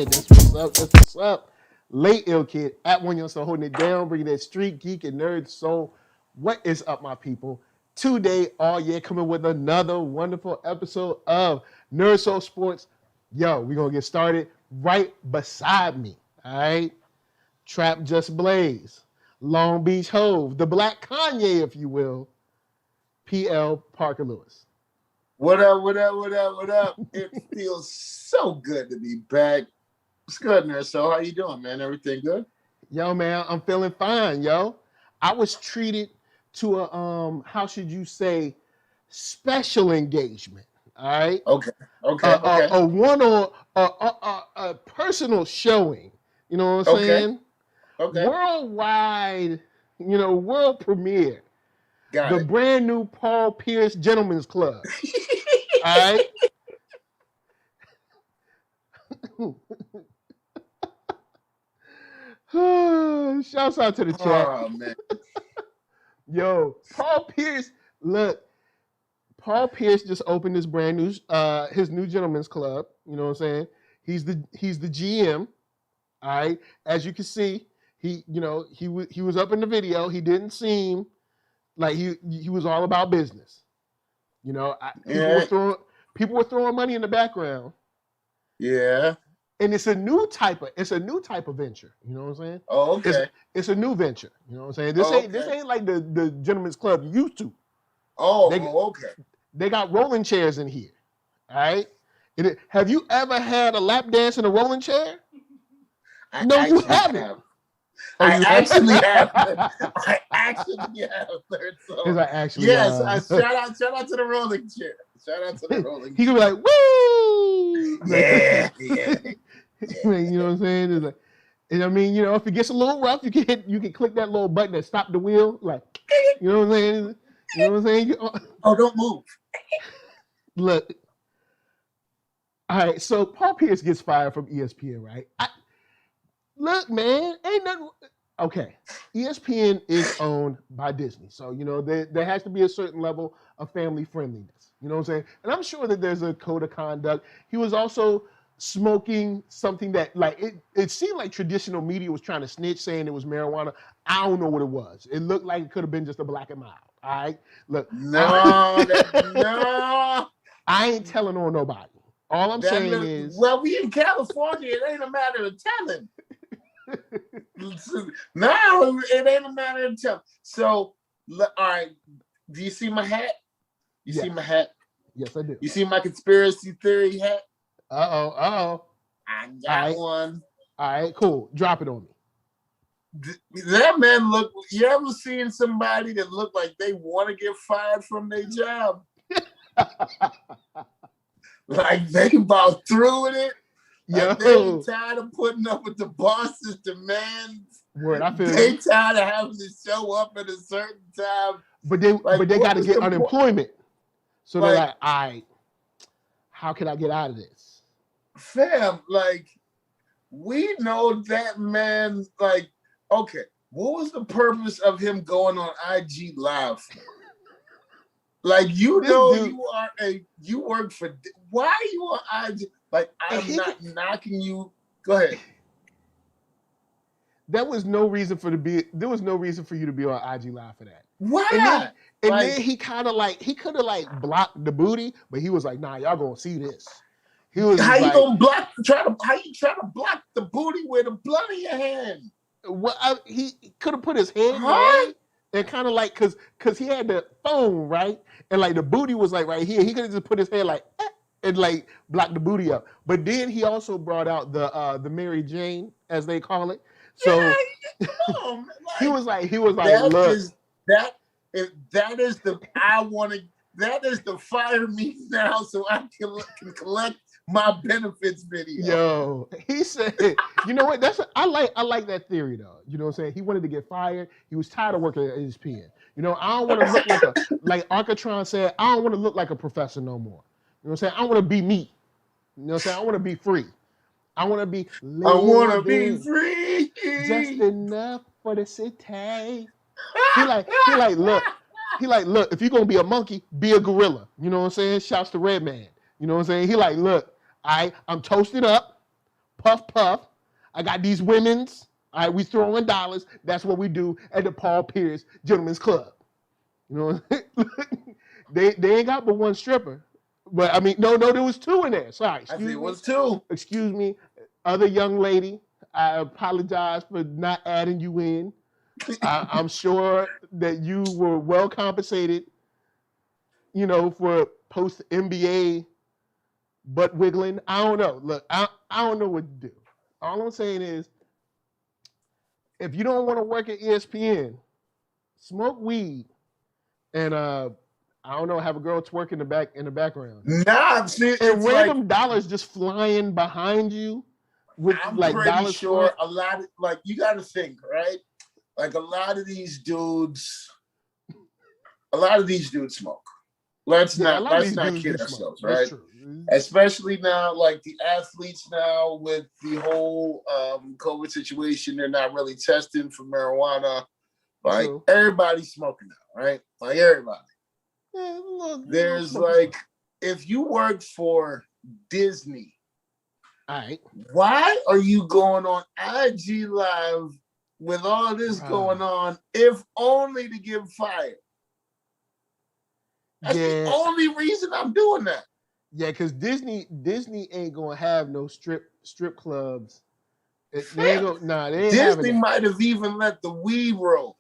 kid. That's what's up. That's what's up. Late ill kid at One Young Soul holding it down, bringing that street geek and nerd soul. What is up, my people? Today, all year, coming with another wonderful episode of Nerd Soul Sports. Yo, we're gonna get started right beside me. All right, Trap Just Blaze, Long Beach Hove, the Black Kanye, if you will. PL Parker Lewis. What up, what up, what up, what up? It feels so good to be back. What's good, NERDSoul? How you doing, man? Everything good? Yo, man, I'm feeling fine, yo. I was treated to a, how should you say, special engagement, all right? Okay. A one-on, a personal showing, you know what I'm saying? Okay. Worldwide, world premiere. Got it. Brand new Paul Pierce Gentlemen's Club, all right? Shouts out to the chat. Oh, man. Yo, Paul Pierce, look, Paul Pierce just opened his brand new, his new Gentlemen's Club. You know what I'm saying? He's the GM. All right. As you can see, he was up in the video. He didn't seem like he was all about business. You know, people were throwing money in the background. Yeah. And it's a new type of venture. You know what I'm saying? Oh, okay. It's a new venture. You know what I'm saying? This ain't like the Gentlemen's Club you used to. Okay. They got rolling chairs in here. All right. Have you ever had a lap dance in a rolling chair? No, you haven't. I actually have. I actually have. So, actually, yes. Shout out to the rolling chair. Shout out to the rolling chair. He could be like, woo! Yeah. You know what I'm saying? It's like, and I mean, if it gets a little rough, you can click that little button that stop the wheel, like, you know what I'm saying? You know what I'm saying? Oh, don't move. Look. All right, so Paul Pierce gets fired from ESPN, right? Look, man, ain't nothing. Okay, ESPN is owned by Disney, so there has to be a certain level of family friendliness. You know what I'm saying? And I'm sure that there's a code of conduct. He was also smoking something that, like, it seemed like traditional media was trying to snitch, saying it was marijuana. I don't know what it was. It looked like it could have been just a Black and Mild. All right, look. No. I ain't telling on nobody. All I'm saying is, well, we in California. It ain't a matter of telling. Now it ain't a matter of telling. So, all right. Do you see my hat? See my hat? Yes, I do. You see my conspiracy theory hat? Uh-oh. I got one. All right, cool. Drop it on me. That man look. You ever seen somebody that look like they want to get fired from their job? Like they about through with it. Like they tired of putting up with the boss's demands. Word, I feel they tired of having to show up at a certain time. But they got to get unemployment. So they're like, all right, how can I get out of this? Fam, like, we know that man, like, okay, what was the purpose of him going on IG Live? Like, you work for, why are you on IG? Like, I'm not knocking you. Go ahead. There was no reason for you to be on IG Live for that. Why not? And then he kind of like, he could have blocked the booty, but he was like, nah, y'all gonna see this. He was how you gonna block? How you try to block the booty with a blood in your hand? Well, he could have put his hand down and kind of like, cause he had the phone right, and like the booty was like right here. He could have just put his hand like and like block the booty up. But then he also brought out the Mary Jane, as they call it. So he was like, look. That is the fire me now so I can collect my benefits video. Yo, he said, you know what? I like that theory though. You know what I'm saying? He wanted to get fired. He was tired of working at ESPN. I don't want to look like Arckatron said, I don't want to look like a professor no more. You know what I'm saying? I want to be me. You know what I'm saying? I want to be free. I want to be free. Just enough for the city. He like, look, if you're going to be a monkey, be a gorilla. You know what I'm saying? Shouts to Redman. You know what I'm saying? He like, look, I'm toasted up. puff puff. I got these women's. All right, we throwing dollars. That's what we do at the Paul Pierce Gentlemen's Club. You know, they ain't got but one stripper. But I mean, no, there was two in there. Sorry, I think it was two. Excuse me, other young lady. I apologize for not adding you in. I'm sure that you were well compensated, you know, for post NBA butt wiggling. I don't know. Look, I don't know what to do. All I'm saying is, if you don't want to work at ESPN, smoke weed, and I don't know, have a girl twerk in the background. Nah, see, and random dollars just flying behind you with I'm like pretty dollars. Sure, a lot of like you got to think, right? Like a lot of these dudes smoke. Let's not kid ourselves, right? Especially now, like the athletes now with the whole COVID situation, they're not really testing for marijuana. Like everybody's smoking now, right? Like everybody. Yeah, there's like, if you work for Disney, all right, why are you going on IG Live with all this going on, if only to get fired? That's the only reason I'm doing that. Yeah, because Disney ain't gonna have no strip clubs. Disney might have even let the weed roll.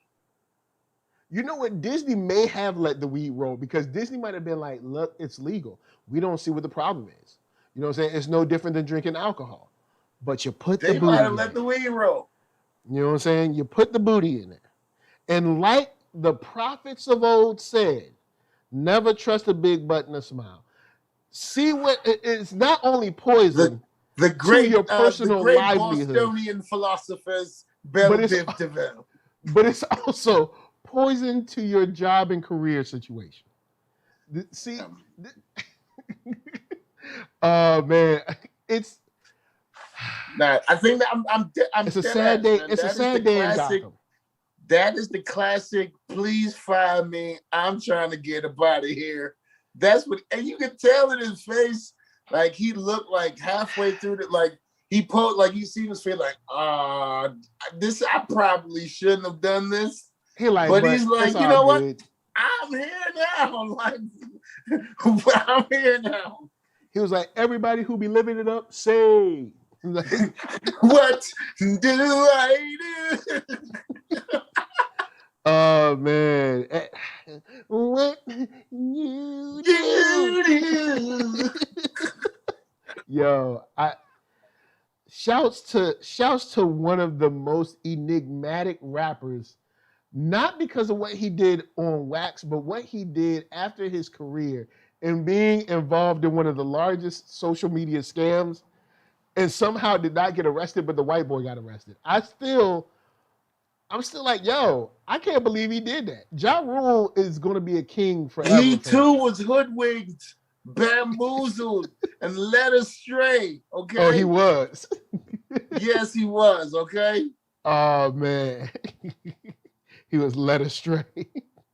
You know what? Disney may have let the weed roll because Disney might have been like, look, it's legal. We don't see what the problem is. You know what I'm saying? It's no different than drinking alcohol. But you put the booty in. They might have let the weed roll. You know what I'm saying? You put the booty in there. And like the prophets of old said, never trust a big butt and a smile. See what it's not only poison the great, to your personal the great livelihood. Bostonian philosophers, but it's also poison to your job and career situation. See, oh man, it's. Nah, I think that I'm. It's a sad day. It's a sad day in Gotham. That is the classic. Please fire me. I'm trying to get up out of here. That's what, and you can tell in his face, like he looked like halfway through the, like he posed, like you see his face, like, this I probably shouldn't have done this. But he's like, you know what? I'm here now. Like, I'm here now. He was like, everybody who be living it up, say. What do I do? Oh man, what you do? Yo, shouts to one of the most enigmatic rappers, not because of what he did on wax, but what he did after his career and being involved in one of the largest social media scams, and somehow did not get arrested, but the white boy got arrested. I'm still like, yo, I can't believe he did that. Ja Rule is going to be a king forever. He too was hoodwinked, bamboozled, and led astray. Okay. Oh, he was. Yes, he was. Okay. Oh man, he was led astray.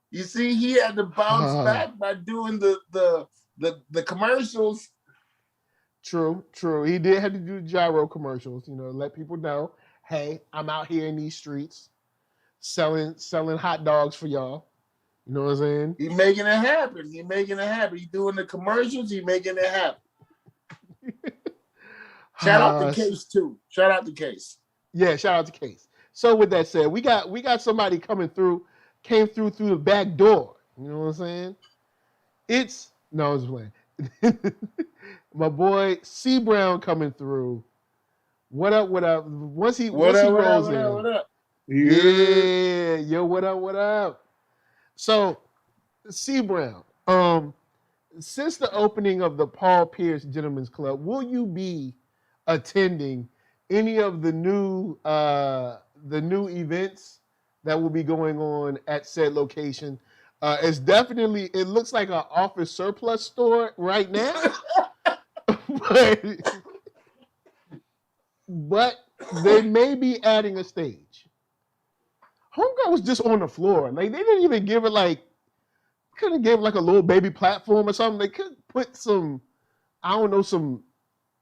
You see, he had to bounce back by doing the commercials. True. He did have to do the gyro commercials. You know, let people know, hey, I'm out here in these streets. Selling hot dogs for y'all. You know what I'm saying? He's making it happen. He's doing the commercials. He's making it happen. Shout out the Case too. Shout out the Case. Yeah, shout out to Case. So with that said, we got somebody came through the back door. You know what I'm saying? It's playing. My boy C Brown coming through. What up? Once he rolls in. What up? Yeah, yo, what up? So, C Brown, since the opening of the Paul Pierce Gentlemen's Club, will you be attending any of the new events that will be going on at said location? It looks like an office surplus store right now, but they may be adding a stage. Homegirl was just on the floor. Like, they didn't even give it couldn't give like a little baby platform or something. They could put some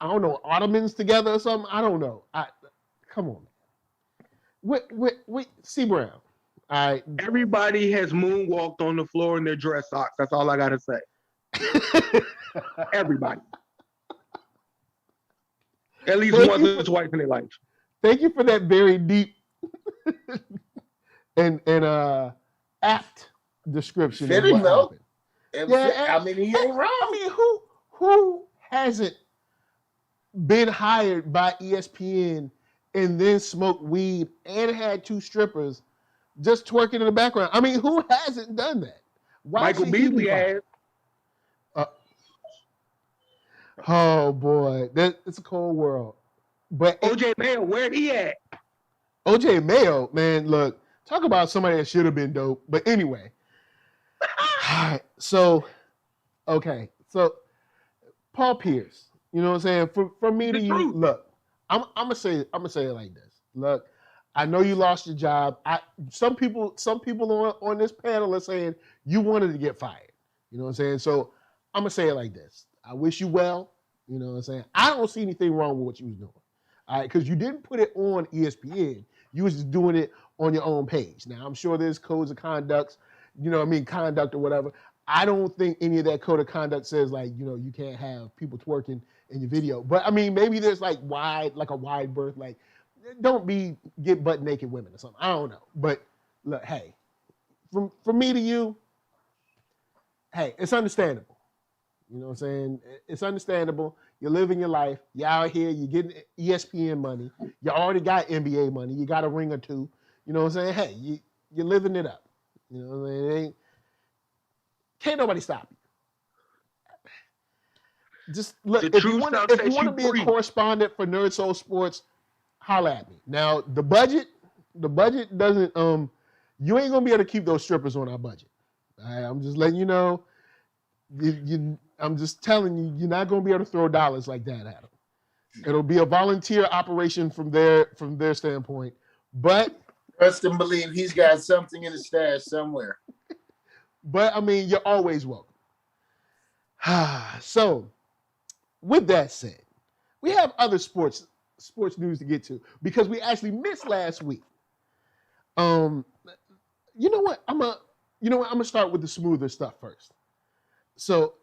I don't know, ottomans together or something. I don't know. Come on, man. Wait, C Brown. All right. Everybody has moonwalked on the floor in their dress socks. That's all I gotta say. Everybody. At least once or twice in their life. Thank you for that very deep and apt description. Fitting though. Yeah, I mean, he ain't wrong. I mean, who hasn't been hired by ESPN and then smoked weed and had 2 strippers just twerking in the background? I mean, who hasn't done that? Why Michael Beasley has. Oh boy, it's a cold world. But OJ Mayo, where he at? OJ Mayo, man, look, talk about somebody that should have been dope. But anyway, all right, so Paul Pierce, you know what I'm saying? From me to you, look, I'm gonna say it like this. Look, I know you lost your job. Some people on this panel are saying you wanted to get fired. You know what I'm saying? So I'm gonna say it like this. I wish you well. You know what I'm saying? I don't see anything wrong with what you was doing. All right, because you didn't put it on ESPN. You was just doing it on your own page. Now, I'm sure there's codes of conduct, conduct or whatever. I don't think any of that code of conduct says you can't have people twerking in your video. But I mean, maybe there's a wide berth, don't get butt naked women or something. I don't know. But look, hey, from me to you, hey, it's understandable. You know what I'm saying? It's understandable. You're living your life. You're out here. You're getting ESPN money. You already got NBA money. You got a ring or 2. You know what I'm saying? Hey, you're living it up. You know what I'm saying? Can't nobody stop you. Just look, if you want to be a correspondent for NERDSoul Sports, holla at me. Now, the budget doesn't, you ain't going to be able to keep those strippers on our budget. All right, I'm just letting you know. I'm just telling you, you're not going to be able to throw dollars like that at them. It'll be a volunteer operation from their standpoint. But trust and believe he's got something in his stash somewhere. But I mean, you're always welcome. So, with that said, we have other sports news to get to because we actually missed last week. You know what? I'm gonna start with the smoother stuff first. So,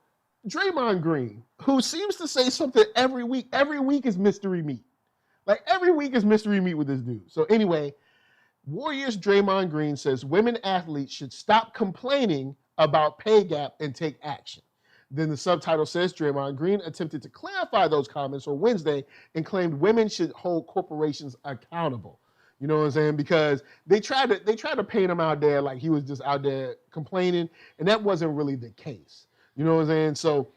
Draymond Green, who seems to say something every week is mystery meat. Every week is mystery meat with this dude. So anyway, Warriors Draymond Green says women athletes should stop complaining about pay gap and take action. Then the subtitle says Draymond Green attempted to clarify those comments on Wednesday and claimed women should hold corporations accountable. You know what I'm saying? Because they tried to paint him out there like he was just out there complaining, and that wasn't really the case. You know what I'm saying? So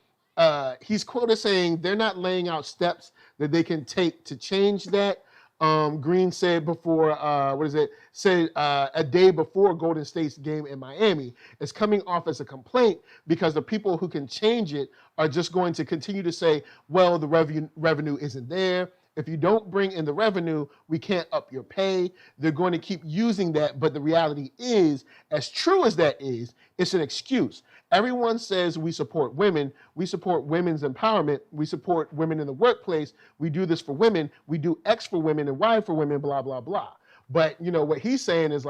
he's quoted saying they're not laying out steps that they can take to change that. Green said before, a day before Golden State's game in Miami, it's coming off as a complaint because the people who can change it are just going to continue to say, well, the revenue isn't there. If you don't bring in the revenue, we can't up your pay. They're going to keep using that, but the reality is, as true as that is, it's an excuse. Everyone says we support women. We support women's empowerment. We support women in the workplace. We do this for women. We do X for women and Y for women, blah, blah, blah. But, what he's saying is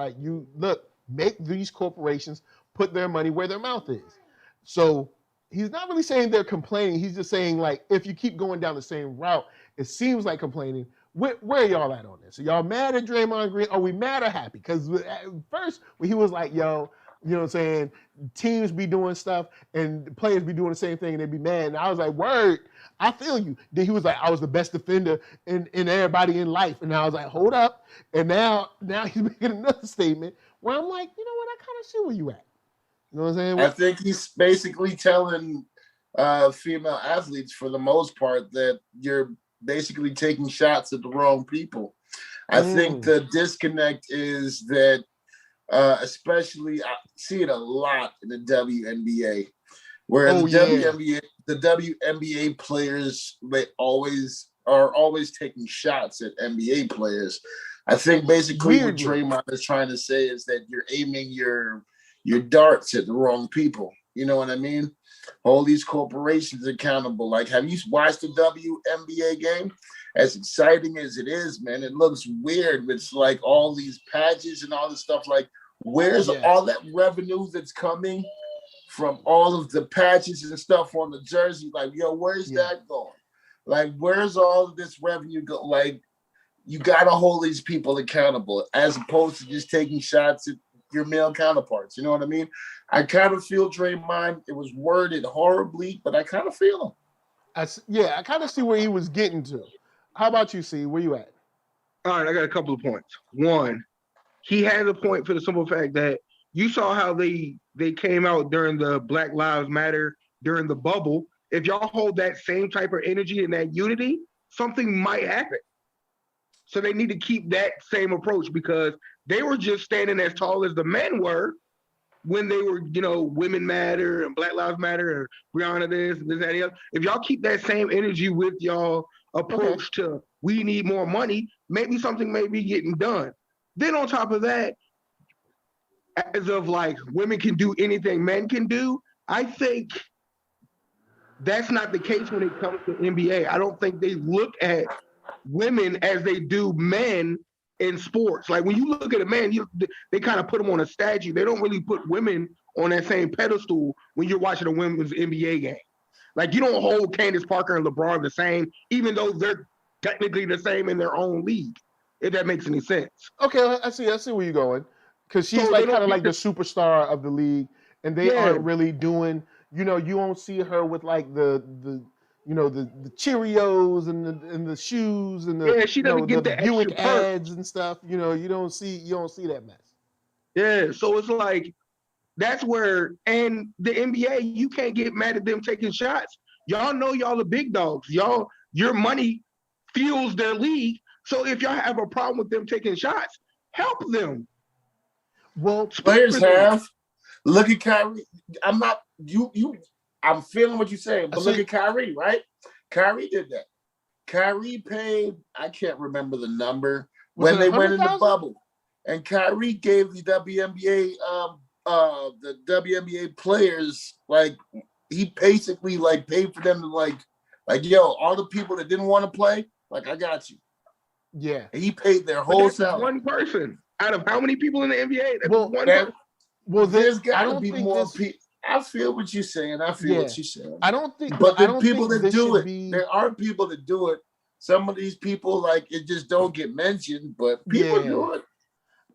make these corporations put their money where their mouth is. So he's not really saying they're complaining. He's just saying, if you keep going down the same route, it seems like complaining. Where are y'all at on this? Are y'all mad at Draymond Green? Are we mad or happy? Because at first, when he was like, yo, you know what I'm saying, teams be doing stuff and players be doing the same thing and they be mad. And I was like, word, I feel you. Then he was like, I was the best defender in everybody in life. And I was like, hold up. And now he's making another statement where I'm like, you know what, I kind of see where you at. You know what I'm saying? I think he's basically telling female athletes, for the most part, that you're basically taking shots at the wrong people. I think the disconnect is that, especially I see it a lot in the WNBA, where the WNBA players, they are always taking shots at NBA players. I think basically what Draymond is trying to say is that you're aiming your darts at the wrong people. You know what I mean? hold these corporations accountable. Like, have you watched the WNBA game? As exciting as it is, man, it looks weird. It's like all these patches and all this stuff. Like, where's all that revenue that's coming from all of the patches and stuff on the jersey? Like, yo, where's that going? Like, where's all of this revenue go? Like, you got to hold these people accountable as opposed to just taking shots at your male counterparts. You know what I mean? I kind of feel Draymond. It was worded horribly, but I kind of feel him. I kind of see where he was getting to. How about you, C? Where you at? All right, I got a couple of points. One, he has a point for the simple fact that you saw how they came out during the Black Lives Matter, during the bubble. If y'all hold that same type of energy and that unity, something might happen. So they need to keep that same approach because they were just standing as tall as the men were when they were, Women Matter and Black Lives Matter and Brianna this, that, and the other. If y'all keep that same energy with y'all approach to we need more money, maybe something may be getting done. Then on top of that, as of like women can do anything men can do, I think that's not the case when it comes to NBA. I don't think they look at women as they do men in sports. Like when you look at a man, they kind of put them on a statue. They don't really put women on that same pedestal when you're watching a women's NBA game. Like you don't hold Candace Parker and LeBron the same, even though they're technically the same in their own league, if that makes any sense. Okay, I see where you're going. Because she's like kind of like the superstar of the league, and they aren't really doing, you don't see her with like the Cheerios and the shoes and the she doesn't get the Buick ads and stuff. You don't see that mess. Yeah, so it's like that's where, and the NBA, you can't get mad at them taking shots. Y'all know y'all the big dogs. Your money fuels their league. So if y'all have a problem with them taking shots, help them. Well, players have. Look at Kyrie. I'm not I'm feeling what you're saying, but look at Kyrie, right? Kyrie did that. Kyrie paid, I can't remember the number, when they went in the bubble. And Kyrie gave the WNBA players, like, he basically like paid for them to like, yo, all the people that didn't want to play, like, I got you. Yeah. And he paid their whole salary. One person out of how many people in the NBA? There's got to be more people. I feel what you're saying. What you're saying. I don't think. But there are people that do it. There are people that do it. Some of these people, like, it just don't get mentioned, but people do it.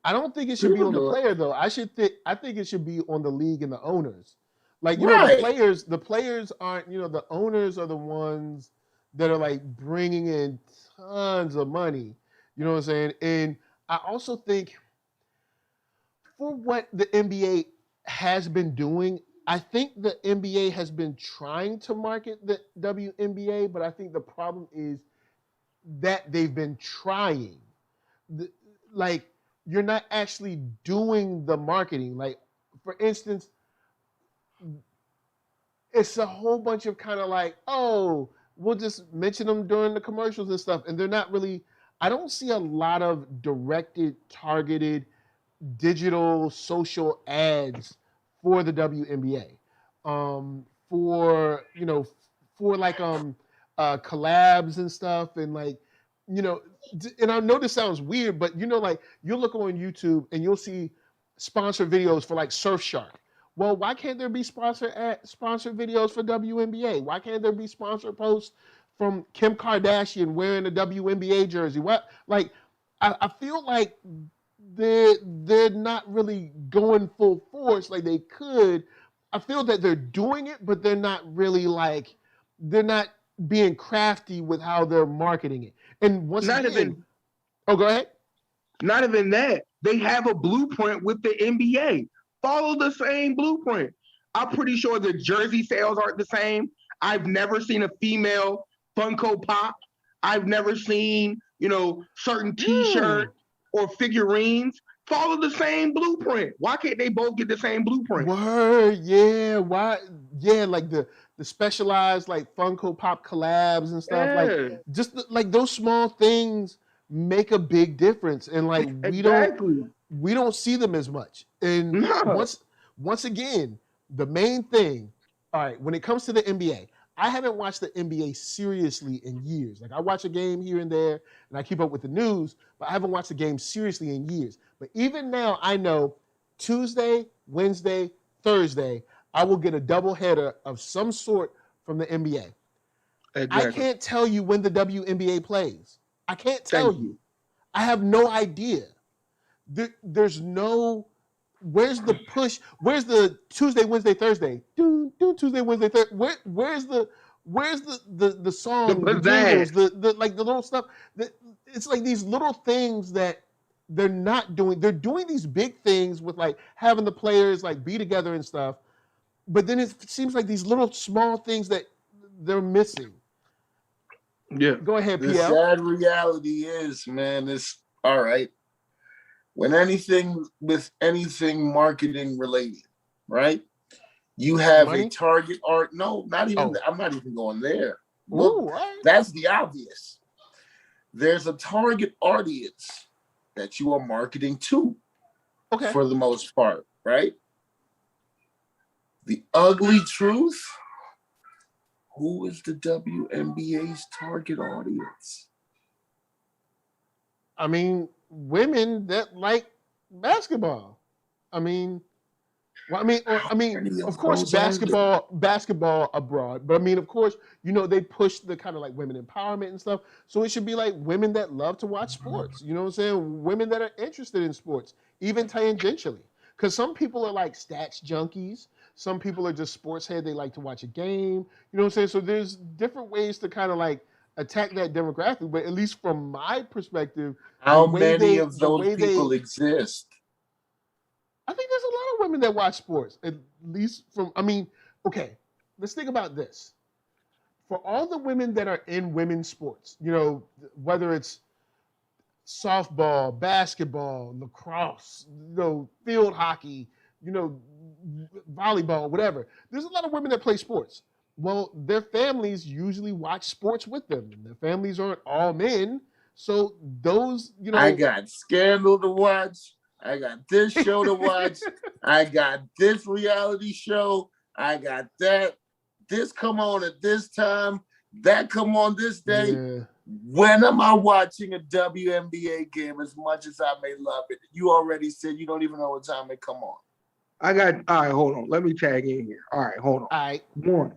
I don't think it should be on the player though. I think it should be on the league and the owners. Like the players aren't. The owners are the ones that are like bringing in tons of money. You know what I'm saying? And I also think for what the NBA has been doing, I think the NBA has been trying to market the WNBA, but I think the problem is that they've been trying. Like, you're not actually doing the marketing. Like, for instance, it's a whole bunch of kind of like, oh, we'll just mention them during the commercials and stuff. And they're not really, I don't see a lot of directed, targeted, digital, social ads for the WNBA. For like collabs and stuff, and like, and I know this sounds weird, but like, you'll look on YouTube and you'll see sponsored videos for like Surfshark. Well, why can't there be sponsored videos for WNBA? Why can't there be sponsored posts from Kim Kardashian wearing a WNBA jersey? What, like, I feel like they're not really going full force like they could. I feel that they're doing it, but they're not really like, they're not being crafty with how they're marketing it. And once again, go ahead. Not even that. They have a blueprint with the NBA. Follow the same blueprint. I'm pretty sure the jersey sales aren't the same. I've never seen a female Funko Pop. I've never seen, certain T-shirts or figurines. Follow the same blueprint. Why can't they both get the same blueprint? Word, yeah. Why? Yeah, like the specialized like Funko Pop collabs and stuff. Yeah. Like, just like those small things make a big difference, and like we don't see them as much. And once again, the main thing all right, when it comes to the NBA, I haven't watched the NBA seriously in years. Like I watch a game here and there and I keep up with the news, but I haven't watched a game seriously in years. But even now I know Tuesday, Wednesday, Thursday, I will get a doubleheader of some sort from the NBA. Exactly. I can't tell you when the WNBA plays. I can't tell you. I have no idea. There's no. Where's the push? Where's the Tuesday, Wednesday, Thursday? Do Tuesday, Wednesday, Thursday. Where's the song, the jingles, the like the little stuff. It's like these little things that they're not doing. They're doing these big things with like having the players like be together and stuff. But then it seems like these little small things that they're missing. Yeah. Go ahead, The PL. sad reality is, man, it's all right. When anything marketing related, right? You have Money? a target art. No, not even. I'm not even going there. Look, Ooh, right. that's the obvious. There's a target audience that you are marketing to, Okay. for the most part, right? The ugly truth. Who is the WNBA's target audience? I mean, women that like basketball. I mean, of course, basketball abroad. But I mean, of course, they push the kind of like women empowerment and stuff. So it should be like women that love to watch sports. You know what I'm saying? Women that are interested in sports, even tangentially. Because some people are like stats junkies. Some people are just sports head. They like to watch a game. You know what I'm saying? So there's different ways to kind of like attack that demographic. But at least from my perspective, how many of those people exist? I think there's a lot of women that watch sports. At least okay, let's think about this. For all the women that are in women's sports, whether it's softball, basketball, lacrosse, field hockey, volleyball, whatever. There's a lot of women that play sports. Well, their families usually watch sports with them. Their families aren't all men. So those, I got Scandal to watch. I got this show to watch. I got this reality show. I got that. This come on at this time. That come on this day. Yeah. When am I watching a WNBA game as much as I may love it? You already said you don't even know what time it come on. All right, hold on. Let me tag in here. All right, hold on. All right. One.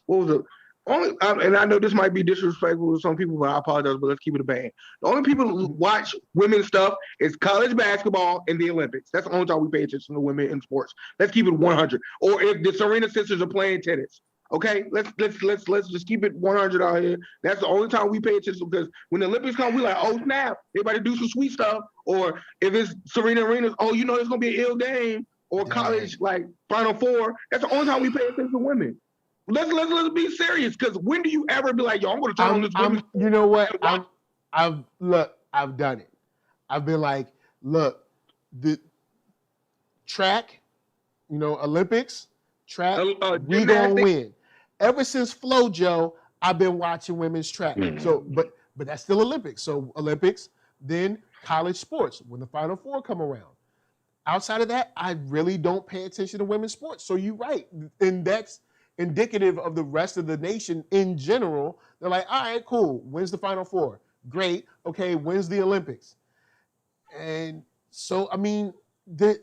What was it? And I know this might be disrespectful to some people, but I apologize, but let's keep it a band. The only people who watch women's stuff is college basketball and the Olympics. That's the only time we pay attention to women in sports. Let's keep it 100. Or if the Serena sisters are playing tennis. Okay, let's just keep it 100 out here. That's the only time we pay attention, because when the Olympics come, we like, oh snap, everybody do some sweet stuff. Or if it's Serena Arenas, it's gonna be an ill game. Or college like Final Four. That's the only time we pay attention to women. Let's be serious, because when do you ever be like, yo, I'm gonna turn on this women's? You know what? I've done it. I've been like, look, the track, Olympics, track, we gonna win. Ever since FloJo, I've been watching women's track. So, but that's still Olympics. So Olympics, then college sports when the Final Four come around. Outside of that, I really don't pay attention to women's sports. So you're right, and that's indicative of the rest of the nation in general. They're like, all right, cool. When's the Final Four? Great. Okay, when's the Olympics? And so, I mean, but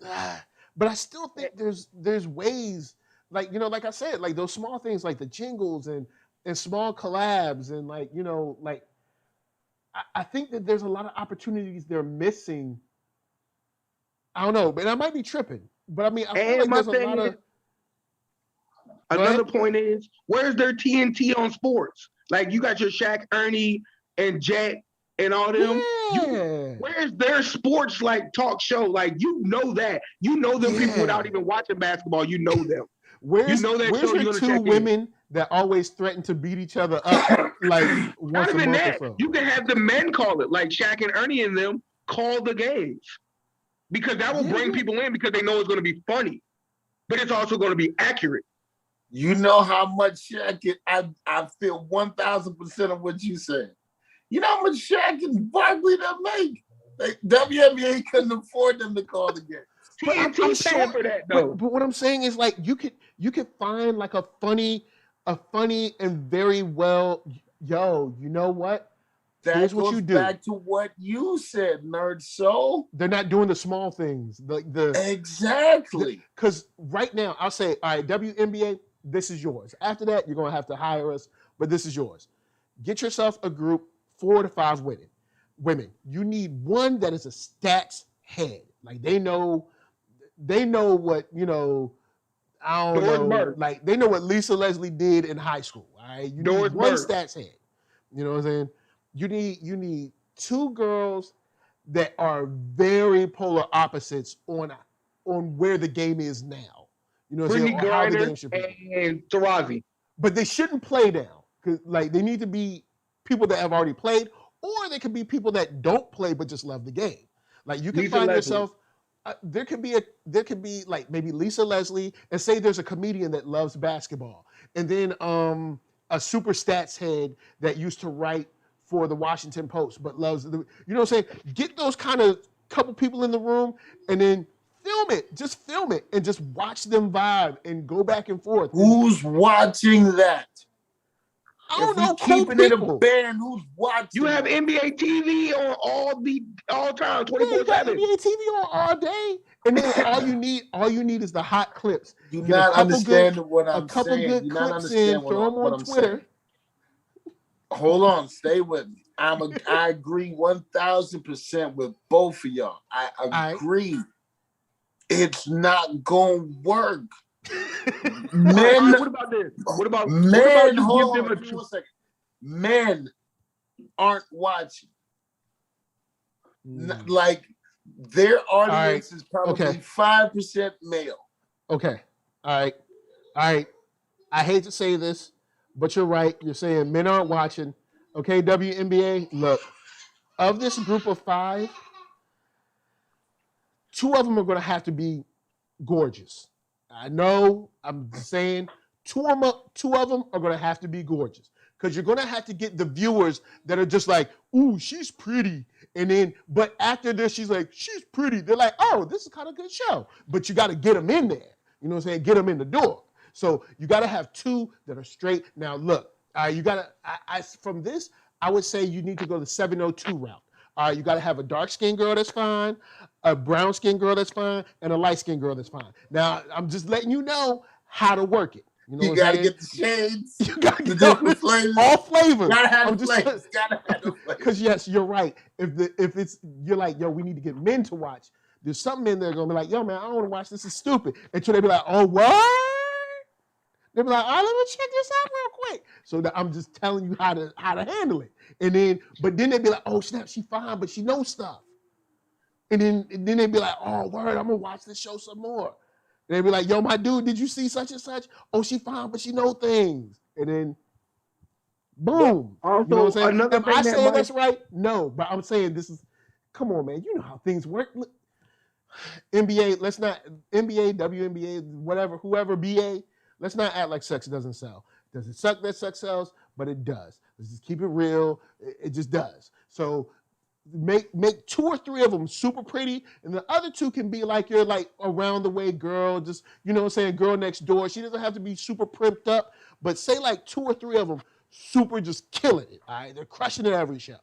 I still think there's ways. Like, like I said, like those small things like the jingles and small collabs and I think that there's a lot of opportunities they're missing. I don't know, but I might be tripping. But I mean, I feel like there's a lot of... Another point is, where's their TNT on sports? Like, you got your Shaq, Ernie, and Jet and all them. Yeah. Where's their sports talk show? Like, you know that. You know them people without even watching basketball. You know them. Where's your two women that always threaten to beat each other up once a month or so? You can have the men call it, like Shaq and Ernie and them call the games. Because that will bring people in, because they know it's going to be funny. But it's also going to be accurate. You know how much Shaq I feel 1,000% of what you said. You know how much Shaq and Barkley that make? WNBA couldn't afford them to call the games. I'm TNT sure, paying for that though. but what I'm saying is like you could find like a funny and very well. Yo, you know what? That goes back to what you said, NERDSoul. They're not doing the small things. Exactly. Because right now, I'll say, all right, WNBA, this is yours. After that, you're going to have to hire us, but this is yours. Get yourself a group, 4 to 5 women. You need one that is a stats head. Like they know what, I don't know. Burke. Like they know what Lisa Leslie did in high school. All right. You need one stats head. You know what I'm saying? You need 2 girls that are very polar opposites on where the game is now. You know what I'm saying? Or how the game should be. And Tarazi. But they shouldn't play down. Because like they need to be people that have already played, or they could be people that don't play but just love the game. Like you can find yourself. There could be like maybe Lisa Leslie, and say there's a comedian that loves basketball, and then a super stats head that used to write for the Washington Post but loves the, you know what I'm saying? Get those kind of couple people in the room and then film it. Just film it and just watch them vibe and go back and forth. Who's watching that? I don't know. Keeping it a band, who's watching? You have NBA TV on all time, 24/7. You got NBA TV on all day, and then all you need is the hot clips. You're not understanding what I'm saying. A couple good clips in, throw them on Twitter. Hold on, stay with me. I agree 1,000% with both of y'all. I agree. Right. It's not gonna work. Men. What about this? What about men? Hold on, give me 1 second. Men aren't watching. Like their audience is probably 5% male. Okay. All right. I hate to say this, but you're right. You're saying men aren't watching. Okay, WNBA. Look, of this group of 5, 2 of them are going to have to be gorgeous. I know. I'm saying 2 of them are going to have to be gorgeous because you're going to have to get the viewers that are just like, ooh, she's pretty. And then, but after this, she's like, she's pretty. They're like, oh, this is kind of a good show. But you got to get them in there. You know what I'm saying? Get them in the door. So you got to have 2 that are straight. Now, look, you got to, from this, I would say you need to go the 702 route. You got to have a dark-skinned girl that's fine, a brown-skinned girl that's fine, and a light-skinned girl that's fine. Now, I'm just letting you know how to work it. You got to get the shades. You got to get different flavors. All flavors. Got to have the flavors. Because yes, you're right. If it's you're like, yo, we need to get men to watch. There's some men that are gonna be like, yo, man, I don't want to watch this. It's stupid. Until they be like, oh, what? They be like, all right, let me check this out real quick. So I'm just telling you how to handle it. And then, but then they be like, oh snap, she fine, but she knows stuff. And then they be like, oh word, I'm gonna watch this show some more. And they be like, yo, my dude, did you see such and such? Oh, she fine, but she know things. And then, boom. Also, you know what I'm saying? Am I saying that's right? No, but I'm saying this is, come on, man. You know how things work. Look, NBA, let's not, NBA, WNBA, whatever, whoever, BA, let's not act like sex doesn't sell. Does it suck that sex sells? But it does. Let's just keep it real. It just does. So make 2 or 3 of them super pretty, and the other 2 can be like your like around the way girl, just, you know what I'm saying, girl next door. She doesn't have to be super primped up, but say like 2 or 3 of them super just killing it. All right, they're crushing it every show.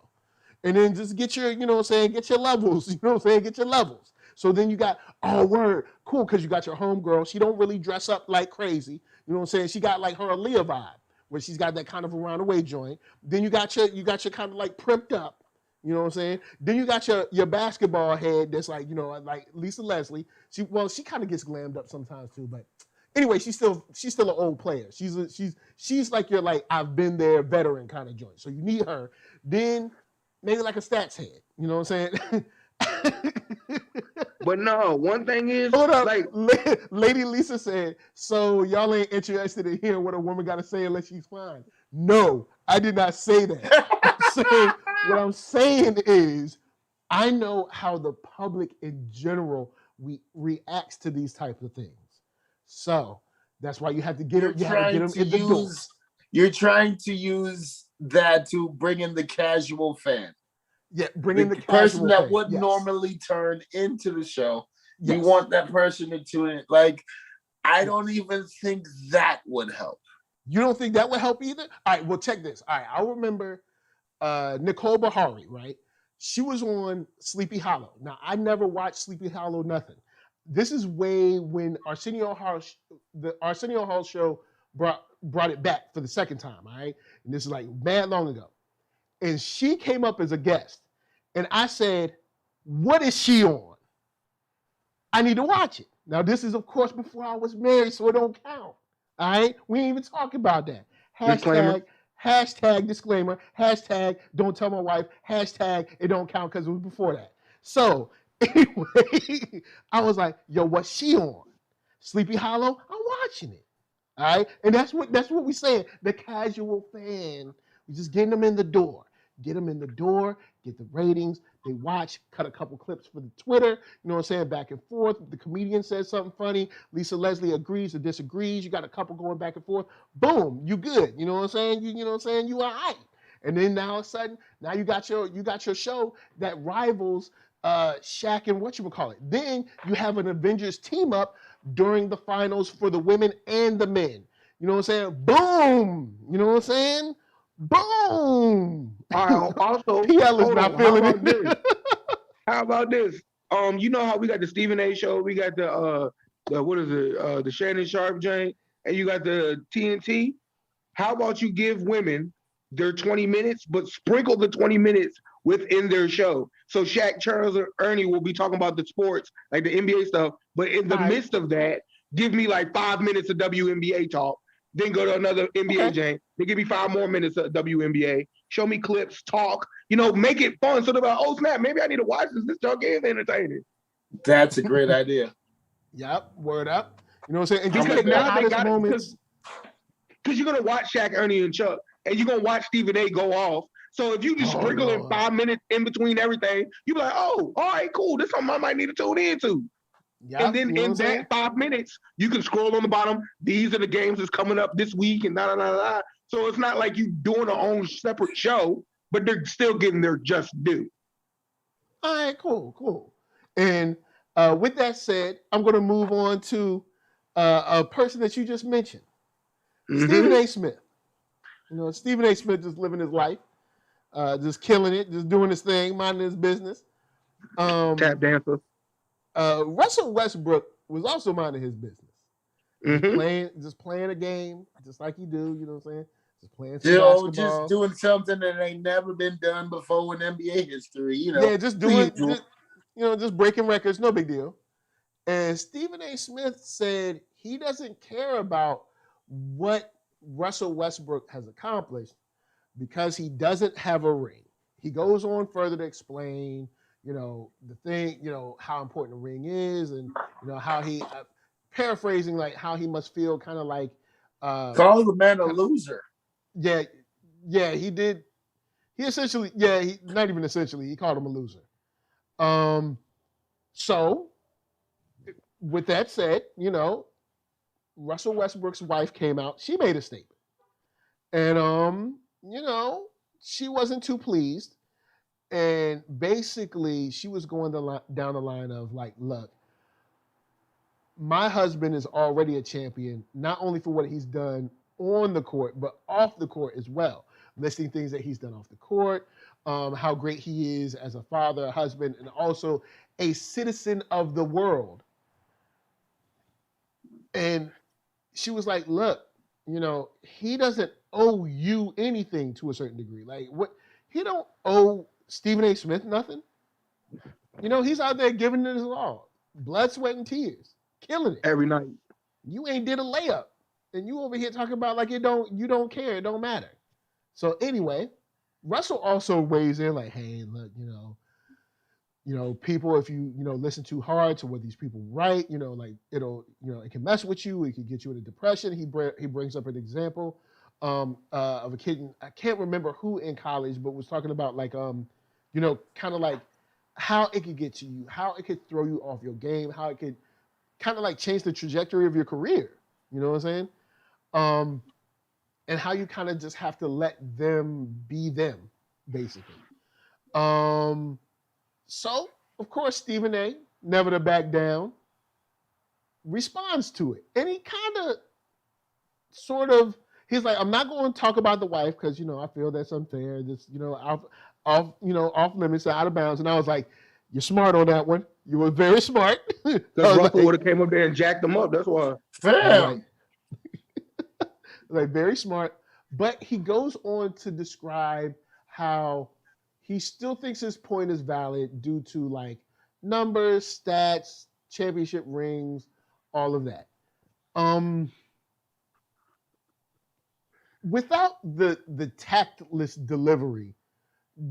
And then just get your, you know what I'm saying, get your levels, you know what I'm saying, get your levels. So then you got, oh word, cool, because you got your homegirl. She don't really dress up like crazy. You know what I'm saying? She got like her Aaliyah vibe, where she's got that kind of around the way joint. Then you got your kind of like primped up. You know what I'm saying? Then you got your basketball head that's like, you know, like Lisa Leslie. She kind of gets glammed up sometimes too, but anyway, she's still an old player. She's like your like I've been there veteran kind of joint. So you need her. Then maybe like a stats head. You know what I'm saying? But no, one thing is, hold up, like Lady Lisa said, so y'all ain't interested in hearing what a woman got to say unless she's fine. No, I did not say that. What I'm saying is, I know how the public in general reacts to these types of things. So that's why you have to get them in the door. You're trying to use that to bring in the casual fan. Yeah, bring in the person that fan, would yes. normally turn into the show You want that person to tune in. Like, I don't even think that would help. You don't think that would help either? All right, well, check this. All right, I remember Nicole Bahari, right? She was on Sleepy Hollow. Now, I never watched Sleepy Hollow, nothing. This is way when the Arsenio Hall show brought it back for the second time, all right? And this is like mad long ago. And she came up as a guest. And I said, what is she on? I need to watch it. Now, this is, of course, before I was married, so it don't count. All right? We ain't even talk about that. Hashtag disclaimer. Hashtag don't tell my wife. Hashtag it don't count because it was before that. So, anyway, I was like, yo, what's she on? Sleepy Hollow? I'm watching it. All right? And that's what we saying. The casual fan. We just getting them in the door. Get them in the door, get the ratings, they watch, cut a couple clips for the Twitter, you know what I'm saying, back and forth. The comedian says something funny, Lisa Leslie agrees or disagrees, you got a couple going back and forth, boom, you good, you know what I'm saying, you know what I'm saying, you all right. And then now all of a sudden, now you got your show that rivals Shaq and whatchamacallit. Then you have an Avengers team up during the finals for the women and the men. You know what I'm saying? Boom! You know what I'm saying? Boom! Also, PL is not feeling it. How about this? You know how we got the Stephen A. show, we got the what is it? The Shannon Sharp joint, and you got the TNT. How about you give women their 20 minutes, but sprinkle the 20 minutes within their show? So Shaq, Charles, or Ernie will be talking about the sports, like the NBA stuff, but in the midst of that, give me like 5 minutes of WNBA talk. Then go to another NBA game. They give me 5 more minutes of WNBA. Show me clips, talk. You know, make it fun. So they're like, oh snap, maybe I need to watch this. This junk is entertaining. That's a great idea. Yep, word up. You know what I'm saying? And because now they got moments. Because you're gonna watch Shaq, Ernie, and Chuck, and you're gonna watch Stephen A. go off. So if you just sprinkle in 5 minutes in between everything, you be like, oh, all right, cool. This is something I might need to tune into. Yep, and then in that 5 minutes, you can scroll on the bottom. These are the games that's coming up this week, and da. So it's not like you doing a own separate show, but they're still getting their just due. All right, cool. And with that said, I'm going to move on to a person that you just mentioned, Stephen A. Smith. You know, Stephen A. Smith just living his life, just killing it, just doing his thing, minding his business. Tap dancer. Russell Westbrook was also minding his business. Just playing a game, just like you do, you know what I'm saying? Just playing some basketball. Just doing something that ain't never been done before in NBA history, you know. Yeah, just doing, just breaking records, no big deal. And Stephen A. Smith said he doesn't care about what Russell Westbrook has accomplished because he doesn't have a ring. He goes on further to explain, the thing, how important the ring is, and how he, paraphrasing, like how he must feel, kind of like call the man a loser. Yeah, he did. He essentially, not even essentially, he called him a loser. So with that said, Russell Westbrook's wife came out. She made a statement, and she wasn't too pleased. And basically, she was going down the line of like, look, my husband is already a champion, not only for what he's done on the court, but off the court as well. Listing things that he's done off the court, how great he is as a father, a husband, and also a citizen of the world. And she was like, look, he doesn't owe you anything to a certain degree. Like, what? He don't owe Stephen A. Smith nothing. He's out there giving it his all. Blood, sweat, and tears. Killing it. Every night. You ain't did a layup. And you over here talking about like you don't care, it don't matter. So anyway, Russell also weighs in like, hey, look, people, if you listen too hard to what these people write, like it'll, it can mess with you, it can get you into depression. He brings up an example of a kid, I can't remember who in college, but was talking about like kind of like how it could get to you, how it could throw you off your game, how it could kind of like change the trajectory of your career. You know what I'm saying? And how you kind of just have to let them be them, basically. So, of course, Stephen A., never to back down, responds to it. And he kind of sort of, he's like, I'm not going to talk about the wife because, I feel that's unfair. This, off limits, out of bounds. And I was like, you're smart on that one. You were very smart. Because Russell would have came up there and jacked him up. That's why. Fam. Like very smart. But he goes on to describe how he still thinks his point is valid due to like numbers, stats, championship rings, all of that. Without the tactless delivery,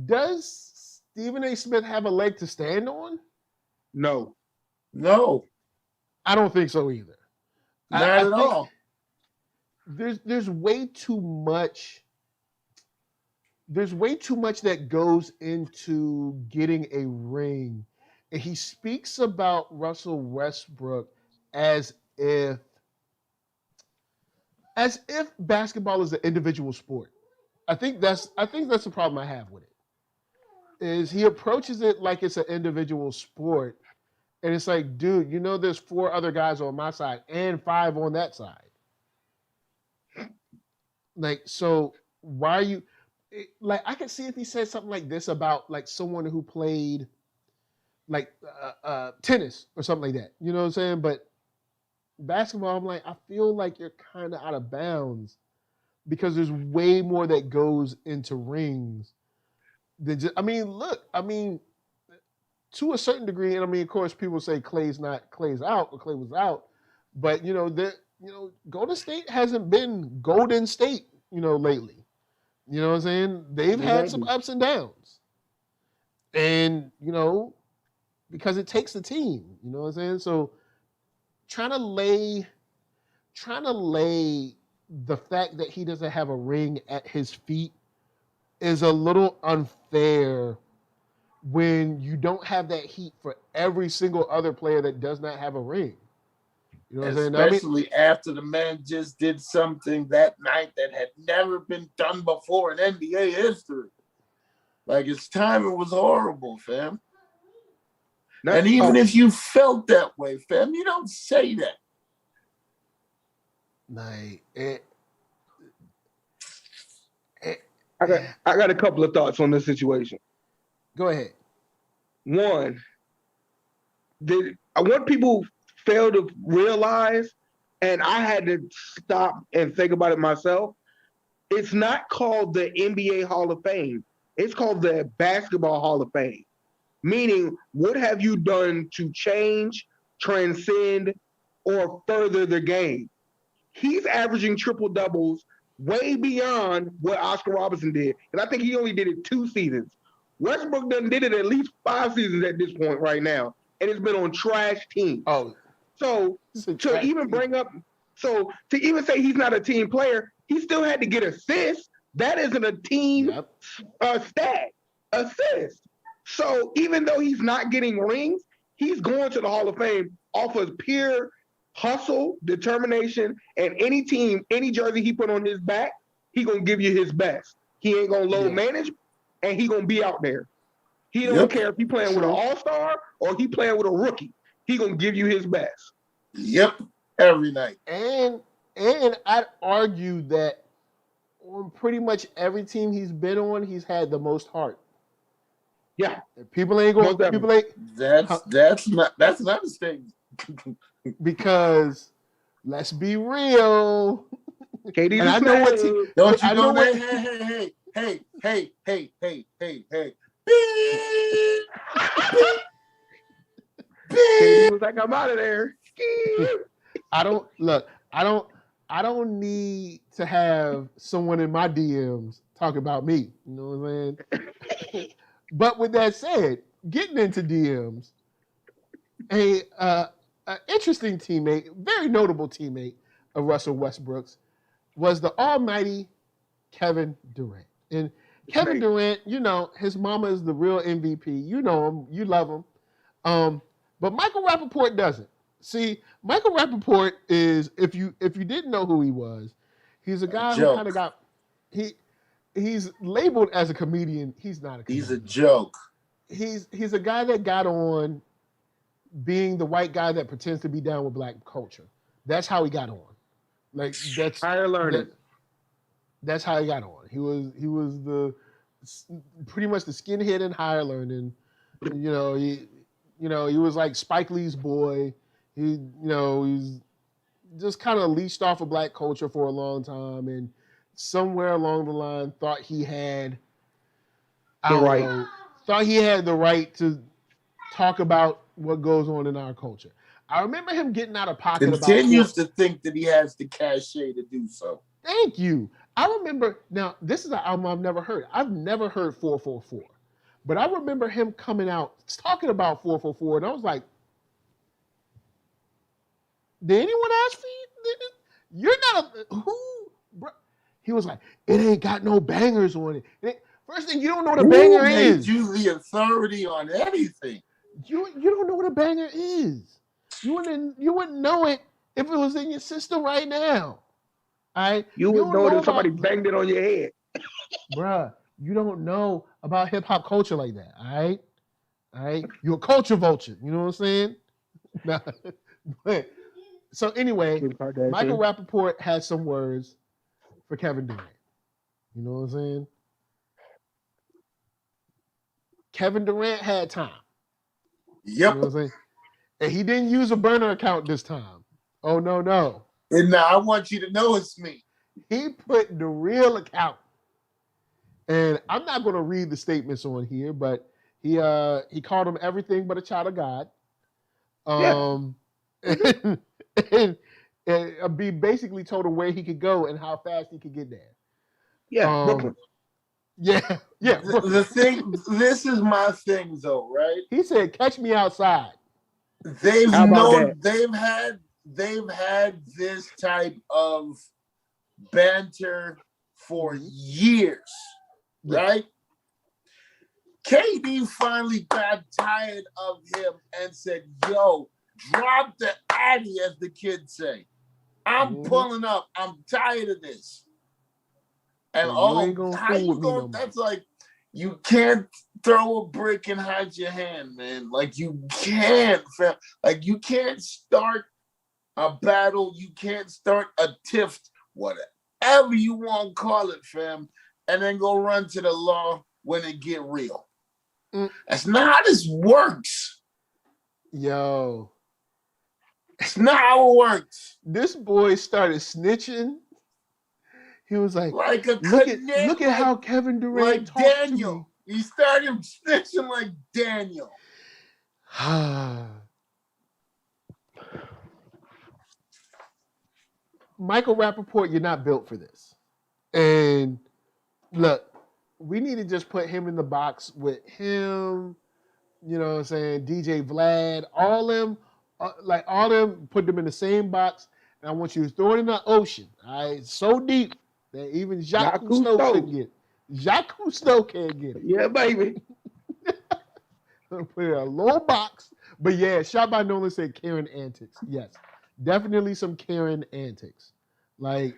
does Stephen A. Smith have a leg to stand on? No. I don't think so either. Not at all. There's way too much. There's way too much that goes into getting a ring. And he speaks about Russell Westbrook as if basketball is an individual sport. I think that's the problem I have with it. Is he approaches it like it's an individual sport. And it's like, dude, there's 4 other guys on my side and 5 on that side. Like, so why are you like? I could see if he said something like this about like someone who played like tennis or something like that. You know what I'm saying? But basketball, I'm like, I feel like you're kind of out of bounds because there's way more that goes into rings than just. To a certain degree, and of course, people say Clay's out or Clay was out, but Golden State hasn't been Golden State, lately. You know what I'm saying? They've had some ups and downs. And, because it takes the team, you know what I'm saying? So trying to lay the fact that he doesn't have a ring at his feet is a little unfair when you don't have that heat for every single other player that does not have a ring. You know what I'm saying? Especially after the man just did something that night that had never been done before in NBA history. Like, his timing was horrible, fam. And even if you felt that way, fam, you don't say that. Like, I got a couple of thoughts on this situation. Go ahead. One, I want people fail to realize, and I had to stop and think about it myself. It's not called the NBA Hall of Fame. It's called the Basketball Hall of Fame. Meaning, what have you done to change, transcend, or further the game? He's averaging triple doubles way beyond what Oscar Robertson did. And I think he only did it 2 seasons. Westbrook done did it at least 5 seasons at this point right now. And it's been on trash teams. Oh. So to even say he's not a team player, he still had to get assists. That isn't a team stat. Assist. So even though he's not getting rings, he's going to the Hall of Fame off of pure hustle, determination, and any team, any jersey he put on his back, he gonna give you his best. He ain't gonna load manage, and he gonna be out there. He don't care if he playing with an all-star or he playing with a rookie. He gonna give you his best. Yep, every night. And I'd argue that on pretty much every team he's been on, he's had the most heart. Yeah, people ain't going. People ain't. That's not a statement. Because let's be real. KD, and I know what team. Don't you know that? Hey. KD was like, I'm out of there. I don't need to have someone in my DMs talk about me. You know what I'm saying? But with that said, getting into DMs, an interesting teammate, very notable teammate of Russell Westbrook's was the almighty Kevin Durant. And Kevin Durant, his mama is the real MVP. You know him, you love him. But Michael Rappaport doesn't. See, Michael Rappaport is, if you didn't know who he was, he's a guy who kind of got he's labeled as a comedian. He's not a comedian. He's a joke. He's a guy that got on being the white guy that pretends to be down with black culture. That's how he got on. Like that's higher learning. That's how he got on. He was the pretty much the skinhead in higher learning. He was like Spike Lee's boy. He's just kind of leashed off of black culture for a long time, and somewhere along the line thought he had the right to talk about what goes on in our culture. I remember him getting out of pocket. Continues to think that he has the cachet to do so. Thank you. I remember, now this is an album I've never heard. I've never heard 444. But I remember him coming out talking about 444, and I was like, did anyone ask for you? You're not who? Bro? He was like, it ain't got no bangers on it. First thing, you don't know what a banger is. You the authority on anything. You don't know what a banger is. You wouldn't know it if it was in your system right now. All right? You would know that somebody banged it on your head. Bruh, you don't know about hip hop culture like that. All right? You're a culture vulture. You know what I'm saying? So anyway, Michael Rappaport had some words for Kevin Durant. You know what I'm saying? Kevin Durant had time. Yep. You know what I'm saying? And he didn't use a burner account this time. Oh, no. And now I want you to know it's me. He put the real account. And I'm not going to read the statements on here, but he called him everything but a child of God. And be basically told him where he could go and how fast he could get there. Yeah, Brooklyn. Yeah. The thing, this is my thing though, right? He said, "Catch me outside." They've had this type of banter for years, right? KD finally got tired of him and said, "Yo, drop the addy," as the kids say. I'm pulling up. I'm tired of this. And that's like, you can't throw a brick and hide your hand, man. Like, you can't, fam. Like, you can't start a battle. You can't start a tiff, whatever you want to call it, fam, and then go run to the law when it get real. That's not how this works. Yo. It's not how it works. This boy started snitching. He was like look at how Kevin Durant talked Daniel. to me. He started snitching like Daniel. Michael Rappaport, you're not built for this. And look, we need to just put him in the box with him, you know what I'm saying, DJ Vlad, all them, put them in the same box, and I want you to throw it in the ocean. All right, so deep that even Jacques Cousteau couldn't get it. Jacques Cousteau can't get it. Yeah, baby. Put it in a low box. But yeah, Shot by Nolan said Karen antics. Yes, definitely some Karen antics. Dude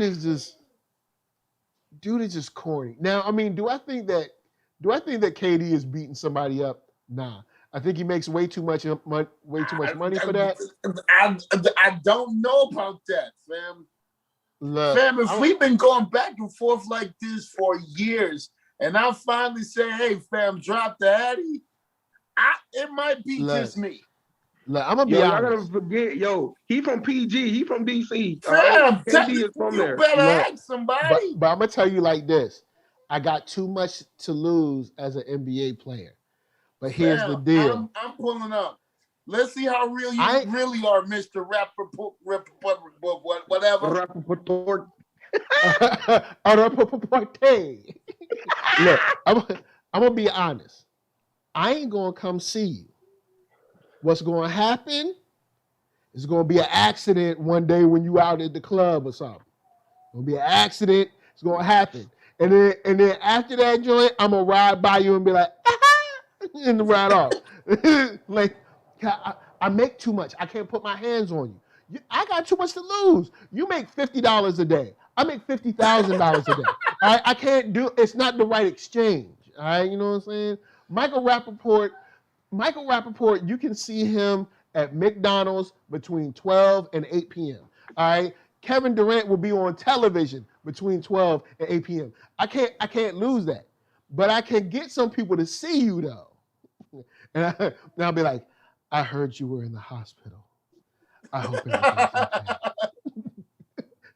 is just corny. Now, I mean, do I think that KD is beating somebody up? Nah. I think he makes way too much money for that. I don't know about that, fam. Look, fam, if we've been going back and forth like this for years, and I finally say, "Hey, fam, drop the addy," it might be just me. Look, I'm gonna be honest. I gotta forget, he from PG, he from DC. Fam, KD is from there. You better ask somebody. But I'm gonna tell you like this: I got too much to lose as an NBA player. But here's the deal. I'm pulling up. Let's see how real you really are, Mr. Rappaport, whatever. Rappaport. Look, I'm gonna be honest. I ain't gonna come see you. What's gonna happen is gonna be an accident one day when you out at the club or something. It's gonna be an accident. It's gonna happen, and then after that joint, I'm gonna ride by you and be like, and ride off. Like, I make too much. I can't put my hands on you. I got too much to lose. You make $50 a day. I make $50,000 a day. All right? I can't do. It's not the right exchange. All right, you know what I'm saying? Michael Rappaport Michael Rappaport, you can see him at McDonald's between 12 and 8 p.m. All right. Kevin Durant will be on television between 12 and 8 p.m. I can't lose that. But I can get some people to see you though. And I'll be like, I heard you were in the hospital. I hope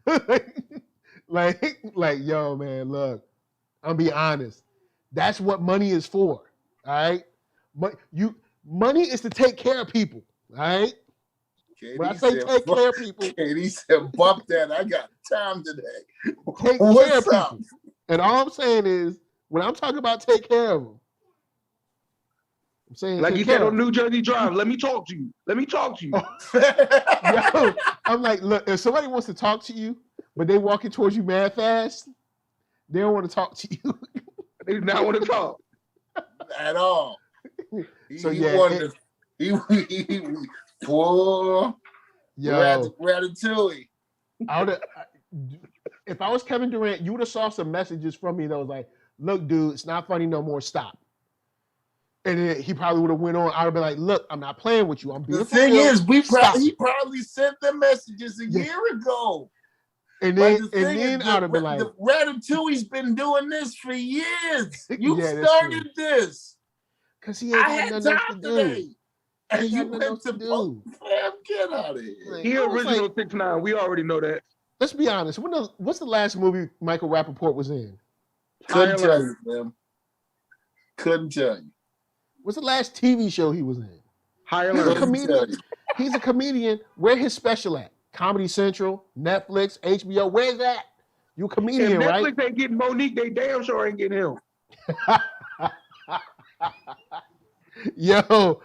everything's okay. like, yo, man, look, I'll be honest. That's what money is for. All right. But money is to take care of people. All right. When I say take care of people, Katie said, "Bump that! I got time today." Take care of people. And all I'm saying is, when I'm talking about take care of them, I'm saying like you said on New Jersey Drive. Let me talk to you. Let me talk to you. Yo, I'm like, look, if somebody wants to talk to you, but they walking towards you mad fast, they don't want to talk to you. They do not want to talk at all. So poor Ratatouille. If I was Kevin Durant, you would have saw some messages from me that was like, look, dude, it's not funny no more. Stop. And then he probably would have went on. I would have been like, look, I'm not playing with you. I'm being The thing is, he probably sent them messages a year ago. And then, I would have been like, Ratatouille's been doing this for years. You started this. Because he had time today. And you went to get out of here. Like, he original 6ix9ine. We already know that. Let's be honest. What's the last movie Michael Rappaport was in? Couldn't tell you, man. Couldn't tell you. What's the last TV show he was in? He's a comedian. He's a comedian. Where his special at? Comedy Central, Netflix, HBO. Where's that? You a comedian, if right? Netflix ain't getting Monique, they damn sure ain't getting him. Yo,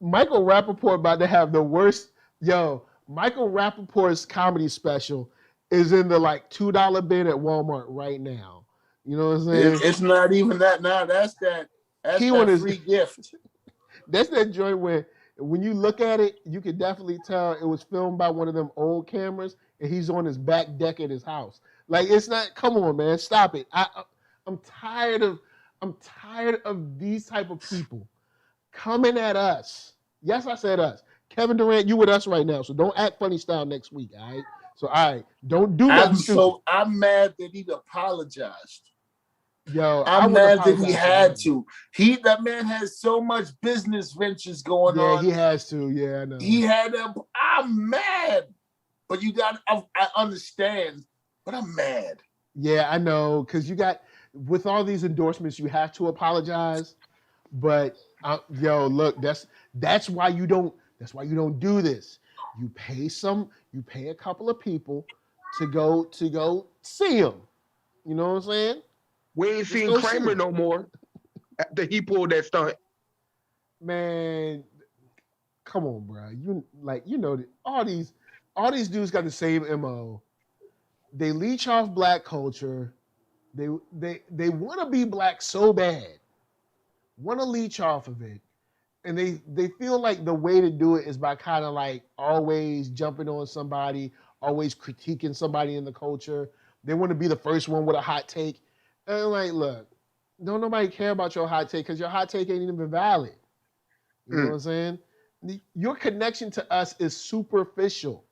Michael Rappaport about to have the worst. Yo, Michael Rappaport's comedy special is in the like $2 bin at Walmart right now. You know what I'm saying? It's not even that now. That's that free gift. That's that joint where when you look at it, you can definitely tell it was filmed by one of them old cameras, and he's on his back deck at his house. Like, it's not. Come on, man, stop it. I'm tired of these type of people coming at us. Yes, I said us. Kevin Durant, you with us right now, so don't act funny style next week, all right? So, all right, don't do that. I'm mad that he apologized. Yo, I'm mad that he had to. That man has so much business ventures going on. Yeah, he has to. Yeah, I know. He had I'm mad. But I understand, but I'm mad. Yeah, I know, because with all these endorsements, you have to apologize. But look, that's why you don't do this. You pay a couple of people to go see him. You know what I'm saying? We ain't seen Kramer no more after he pulled that stunt. Man, come on, bro. All these dudes got the same MO. They leech off black culture. They want to be black so bad. Want to leech off of it. And they feel like the way to do it is by kind of like always jumping on somebody, always critiquing somebody in the culture. They want to be the first one with a hot take. And like, look, don't nobody care about your hot take because your hot take ain't even valid. You know what I'm saying? Your connection to us is superficial.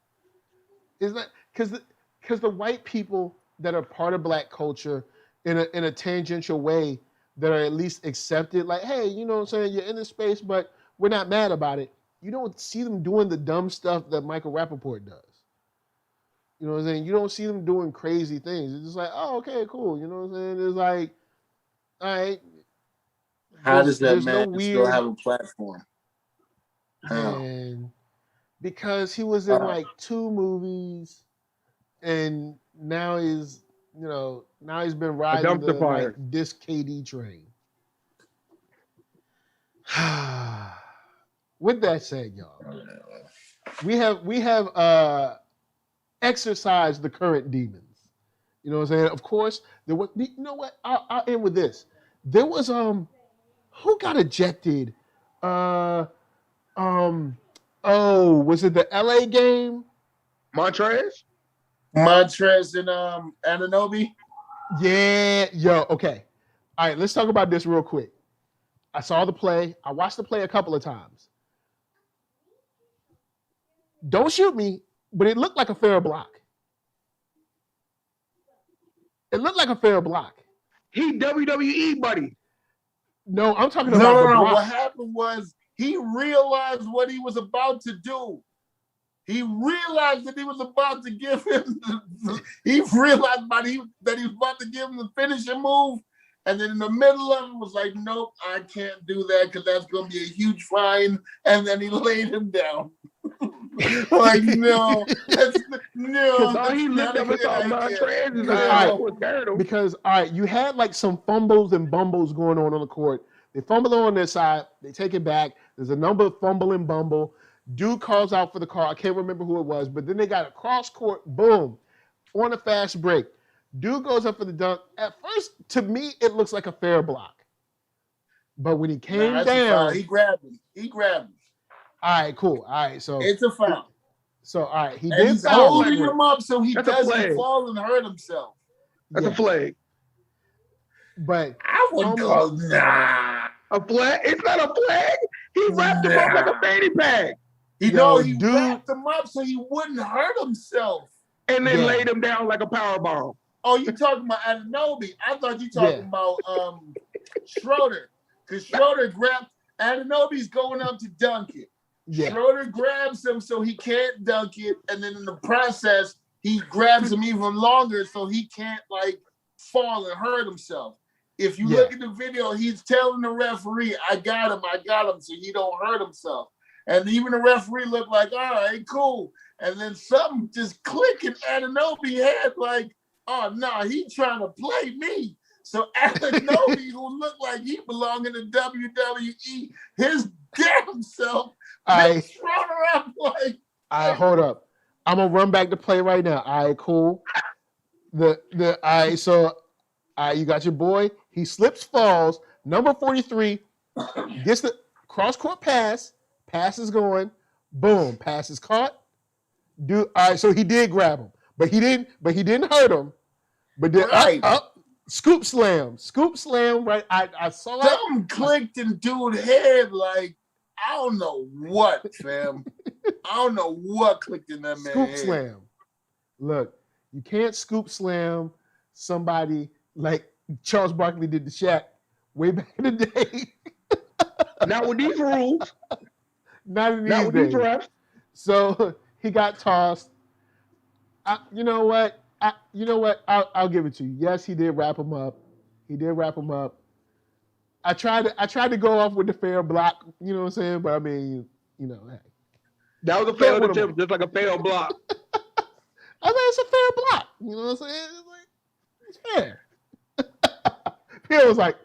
Is that because the white people that are part of black culture in a tangential way that are at least accepted, like, hey, you know what I'm saying? You're in this space, but we're not mad about it. You don't see them doing the dumb stuff that Michael Rappaport does. You know what I'm saying? You don't see them doing crazy things. It's just like, oh, okay, cool. You know what I'm saying? It's like, all right. How does that man still have a platform? Man, because he was in like 2 movies, and now he's been riding the this KD train. With that said, y'all, we have exercised the current demons. You know what I'm saying? Of course, there was. You know what? I'll end with this. There was who got ejected? Was it the LA game? Montrez and Anunoby? Yeah, yo, okay. All right, let's talk about this real quick. I saw the play. I watched the play a couple of times. Don't shoot me, but it looked like a fair block. It looked like a fair block. He WWE, buddy. No, I'm talking about the block. What happened was he realized what he was about to do. He realized that he was about to give him he realized that he was about to give him the finishing move. And then in the middle of it was like, nope, I can't do that because that's going to be a huge fine. And then he laid him down. Like, no. Because all he looked up and saw my trans because, all right, you had like some fumbles and bumbles going on the court. They fumble on their side. They take it back. There's a number of fumble and bumble. Dude calls out for the call. I can't remember who it was, but then they got a cross court, boom, on a fast break. Dude goes up for the dunk. At first, to me, it looks like a fair block. But when he came down, he grabbed him. All right, cool. All right, so it's a foul. So all right, he's holding him up so he doesn't fall and hurt himself. That's a flag. But I would call a flag. It's not a flag. He wrapped him up like a fanny pack. He wrapped him up so he wouldn't hurt himself. And then laid him down like a power bomb. Oh, you talking about Anunoby? I thought you talking about Schroeder, because Schroeder grabbed Anunoby's going up to dunk it. Yeah. Schroeder grabs him so he can't dunk it, and then in the process, he grabs him even longer so he can't like fall and hurt himself. If you look at the video, he's telling the referee, I got him, so he don't hurt himself. And even the referee looked like, all right, cool. And then something just clicking Anunoby head like, oh, no, he trying to play me. So Anunoby, who looked like he belonged in the WWE, his damn self, picked Schroeder up like. All right, hold up. I'm going to run back to play right now. All right, cool. So you got your boy. He slips, falls. Number 43 gets the cross-court pass. Pass is going. Boom. Pass is caught. All right, so he did grab him. But he didn't hurt him. But then up, scoop slam, right? I saw it. Something clicked in dude's head like, I don't know what, fam. I don't know what clicked in that man's head. Scoop slam. Look, you can't scoop slam somebody like Charles Barkley did to Shaq way back in the day. Not with these rules. Not with these refs. So he got tossed. You know what? I'll give it to you. Yes, he did wrap him up. I tried to go off with the fair block, you know what I'm saying? But I mean, hey. That was a failed attempt, just like a failed block. I mean, it's a fair block. You know what I'm saying? It's fair. Phil was like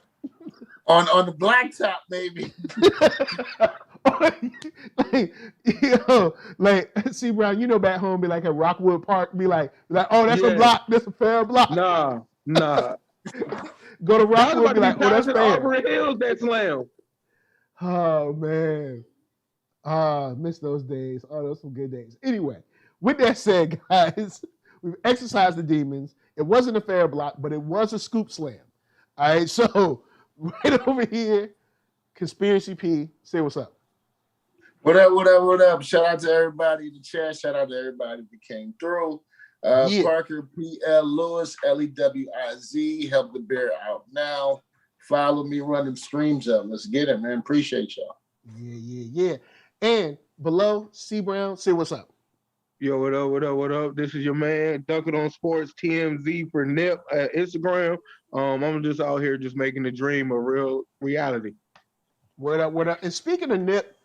on the blacktop, maybe. See, Brown, back home, be like at Rockwood Park, be like, oh, that's a block, that's a fair block. Nah. Go to Rockwood, be like, oh, that's fair. Auburn Hills, that slam. Oh man, miss those days. Oh, those were some good days. Anyway, with that said, guys, we've exercised the demons. It wasn't a fair block, but it was a scoop slam. All right, so right over here, Conspiracy P, say what's up. What up? Shout out to everybody in the chat. Shout out to everybody that came through. Parker P.L. Lewis, Lewiz, help the bear out now. Follow me, run them streams up. Let's get it, man. Appreciate y'all. Yeah. And below, C Brown, say what's up. Yo, what up? This is your man, Dunkin' on Sports, TMZ for Nip at Instagram. I'm just out here just making the dream a real reality. What up? And speaking of Nip,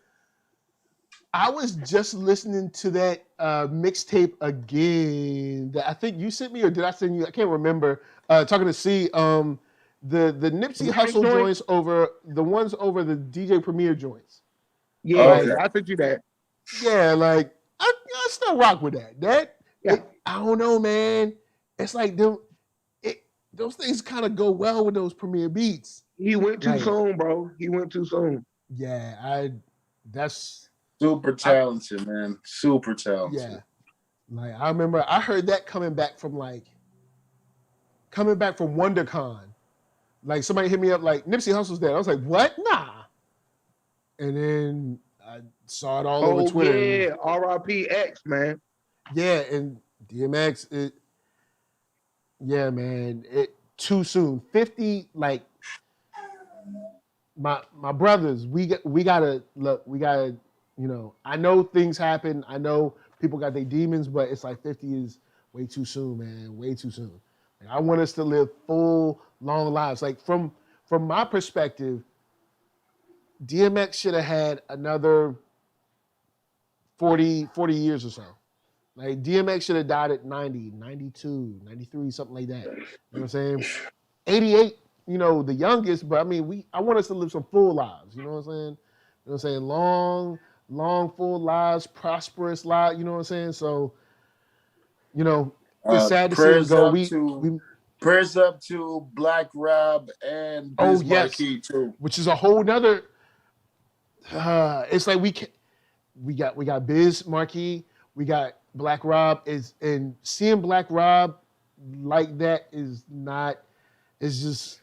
I was just listening to that mixtape again that I think you sent me, or did I send you? I can't remember. Talking to C, the Nipsey Hussle joints over the ones over the DJ Premier joints. Yeah, I sent you that. Yeah, like I still rock with that. I don't know, man. It's like those things kind of go well with those Premier beats. He went too soon, bro. He went too soon. Yeah, that's super talented, man. Super talented. Yeah. Like I remember I heard that coming back from WonderCon. Like somebody hit me up like Nipsey Hussle's dead. I was like, what? Nah. And then I saw it all over Twitter. Yeah, R.I.P. X, man. Yeah, and DMX, yeah, man, it too soon. 50, like my brothers, we gotta look, I know things happen. I know people got their demons, but it's like 50 is way too soon, man. Way too soon. Like, I want us to live full, long lives. Like from my perspective, DMX should have had another 40 years or so. Like DMX should have died at 90, 92, 93, something like that. You know what I'm saying? 88, the youngest, but I mean, I want us to live some full lives. You know what I'm saying? You know what I'm saying? Long, full lives, prosperous lives. You know what I'm saying? So, it's sad to see it go. Prayers up to Black Rob and Biz Markie too. Which is a whole nother. It's like we got Biz Markie, we got Black Rob, and seeing Black Rob like that is not. It's just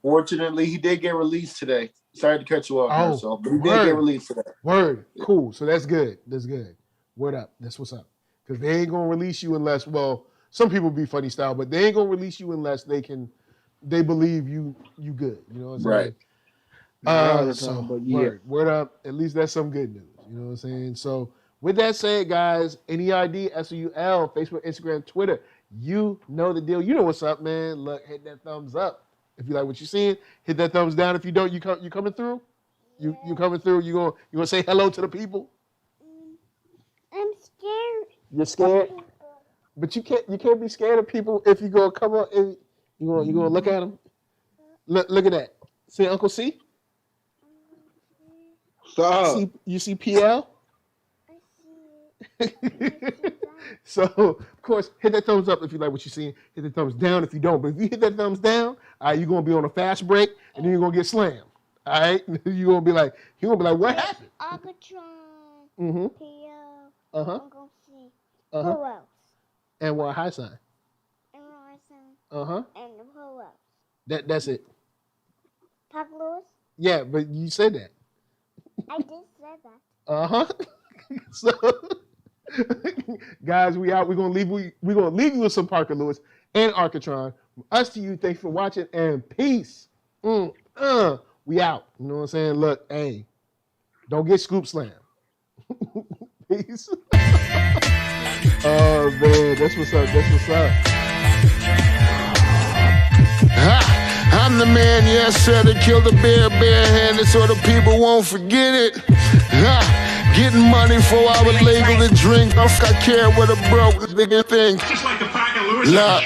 Fortunately, he did get released today. Sorry to cut you off, but he did get released today. Word, cool. So that's good. That's good. Word up. That's what's up. Because they ain't gonna release you unless, some people be funny style, but they ain't gonna release you unless they believe you good. You know what I'm saying? Right. Word up. At least that's some good news. You know what I'm saying? So with that said, guys, NERD, SOUL, Facebook, Instagram, Twitter, you know the deal. You know what's up, man. Look, hit that thumbs up if you like what you're seeing. Hit that thumbs down if you don't. You coming through? You coming through? You gonna say hello to the people? I'm scared. You're scared, but you can't be scared of people if you gonna come up and you gonna look at them. Look at that. See Uncle C? Stop. You see PL? I see it. So, of course, hit that thumbs up if you like what you're seeing. Hit the thumbs down if you don't. But if you hit that thumbs down, all right, you're going to be on a fast break, and then you're going to get slammed. All right? You're going to be like, what happened? Arckatron, PL, Uncle C, who else? And what high sign? And high sign. And who else? That's it. Park Lewis? Yeah, but you said that. I did say that. So, guys, we out. We're gonna leave you with some Parker Lewis and Arckatron. From us to you, thanks for watching and peace. We out. You know what I'm saying? Look, hey, don't get scoop slammed. Peace. Oh man, that's what's up. I'm the man, yes, sir, that killed the bear barehanded so the people won't forget it. Getting money for I would label the drink. I care what a broke nigga think. Just like the Parker Lewis. Look,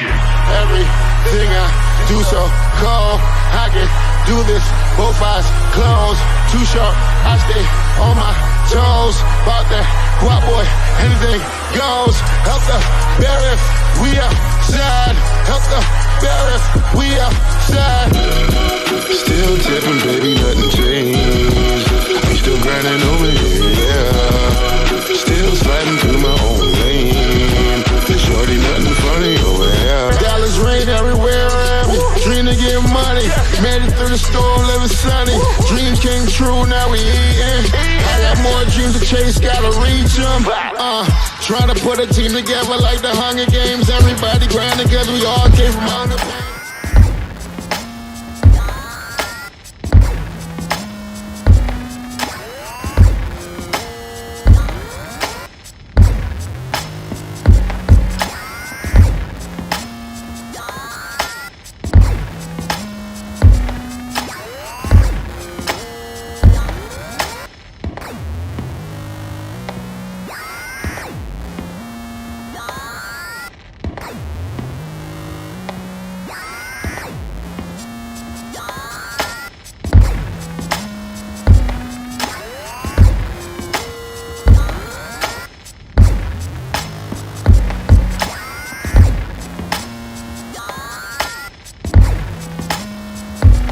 everything I do so cold. I can do this, both eyes closed. Too short, I stay on my toes. About that guap boy, anything goes. Help the bear if we outside. Help the bear if we outside. Still tipping, baby, nothing changed. We still grinding over here, yeah. Still sliding through my own lane. Shorty, nothing funny over here. Dallas rain everywhere around me. Dream to get money. Made it through the storm, living sunny. Dreams came true, now we eating. I got more dreams to chase, gotta reach them. Trying to put a team together like the Hunger Games. Everybody grinding cause we all came from under.